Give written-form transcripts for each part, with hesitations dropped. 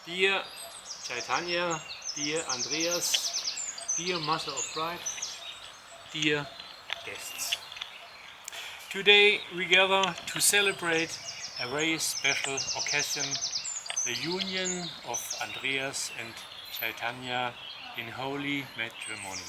Dear Chaitanya, dear Andreas, dear Mother of Bride, dear guests. Today we gather to celebrate a very special occasion, the union of Andreas and Chaitanya in holy matrimony.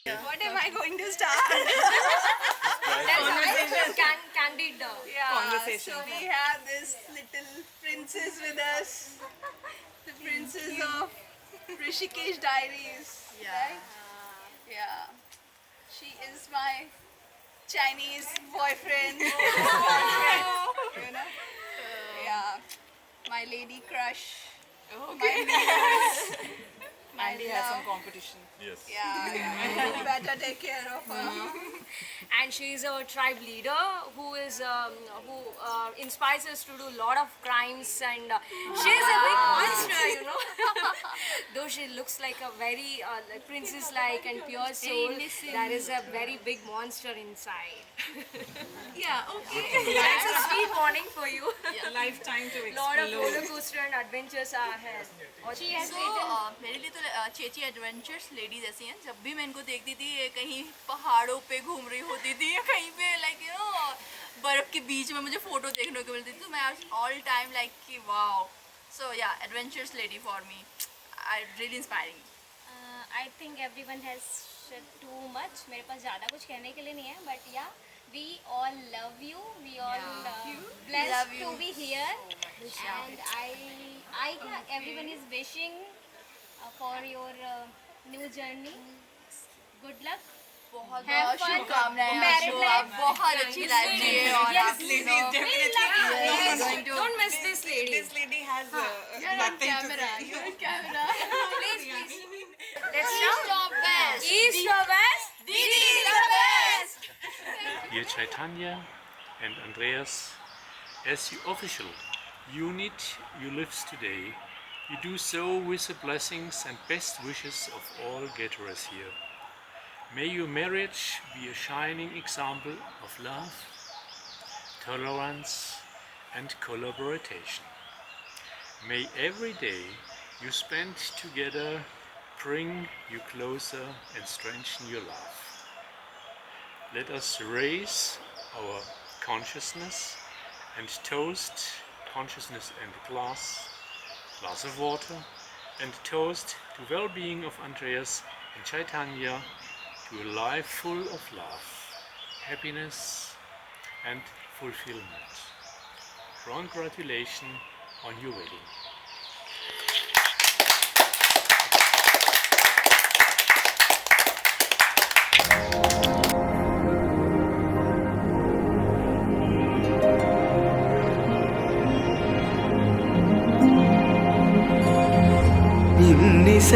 What am I going to start? Candid conversation. So we have this little princess with us, the princess of Rishikesh Diaries. Right? Yeah. She is my Chinese boyfriend. You know? Yeah. My lady crush. Andy has some competition. Yes. Yeah. You better take care of her. And she is a tribe leader who inspires us to do a lot of crimes, and she is a big monster, you know. Though she looks like a very princess-like and pure soul, there is a very big monster inside. Yeah, okay. That's a sweet warning for you. Lifetime to A lot of explore. roller coaster and adventures are ahead. मेरे लिए तो चेची adventures lady जैसी हैं. जब भी मैं इनको देखती थी ये कहीं पहाड़ों पे घूम रही होती थी या कहीं पे लाइक यू नो बर्फ के बीच में मुझे फोटो देखने को मिलती थी. तो मैं ऑल टाइम लाइक कि वाओ. सो या adventures lady for me. I really inspiring. I think everyone has said too much. मेरे पास ज़्यादा कुछ कहने के लिए नहीं है, but yeah, we all love you. We all blessed Love you. to be here, and everyone is wishing for your new journey. Good luck. बहुत Have बहुत fun. शुभकामनाएं. Married आपको life. आप बहुत अच्छी लाइफ जिए और Yes, आप Don't miss this lady. This lady has You're on nothing to camera. say. You're on camera. Please. Let's stop best. East or west? Didi is the best. Dear Chaitanya and Andreas, as the official unit you live today, you do so with the blessings and best wishes of all gatherers here. May your marriage be a shining example of love, tolerance and collaboration. May every day you spend together bring you closer and strengthen your love. Let us raise our consciousness and toast consciousness and glass of water, and toast to well-being of Andreas and Chaitanya, to a life full of love, happiness and fulfillment. Congratulations on your wedding.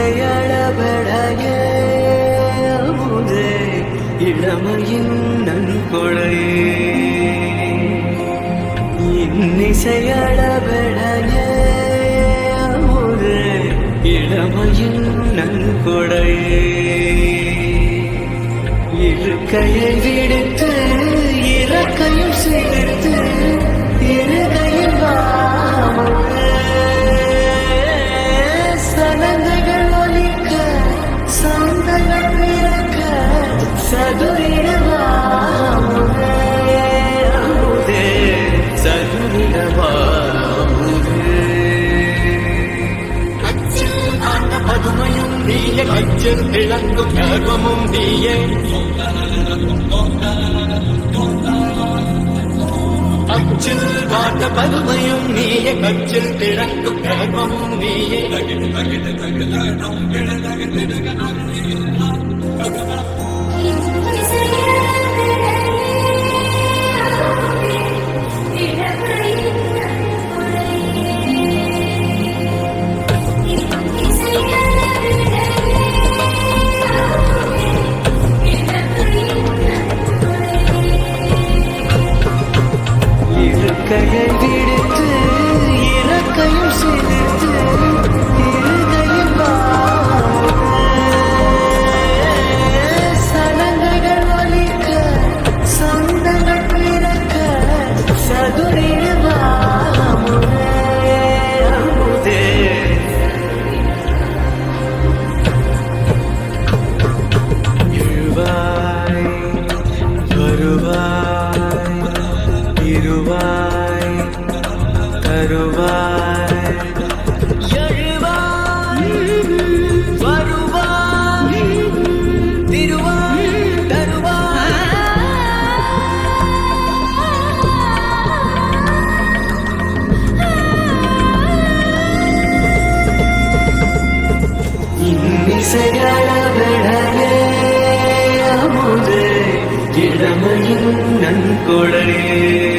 இன்னிசையளபடைய முதே இளமையின் நன்கொடையே. இன்னிசையளபடைய முதே இளமையின் நன்கொடையே. இருக்கையை விடுத்து இறக்கையும் சேர்த்து இருகையில் சலங்கைகள் ஒலிக்க சந்தங்கள் பிறக்க சதுரிடவாமுதே. பருவமும் நீயே அச்சில் வாட்ட பதுமையும் நீயே கச்சில் திறக்கும் கர்வமும் நீயே இருக்கையை விடுத்து இறக்கையும் சேர்த்து இருகையில் சலங்கைகள் ஒலிக்க சொந்தங்கள் பிறக்க சதுரிடுவா அமுதே எழுவாய் வருவாய் இருவாய் தருவாய் எழுவாய் வருவாய் திருவாய் தருவாய் இசையளவிடவே அமுதே இளமையின் நன்கொடையே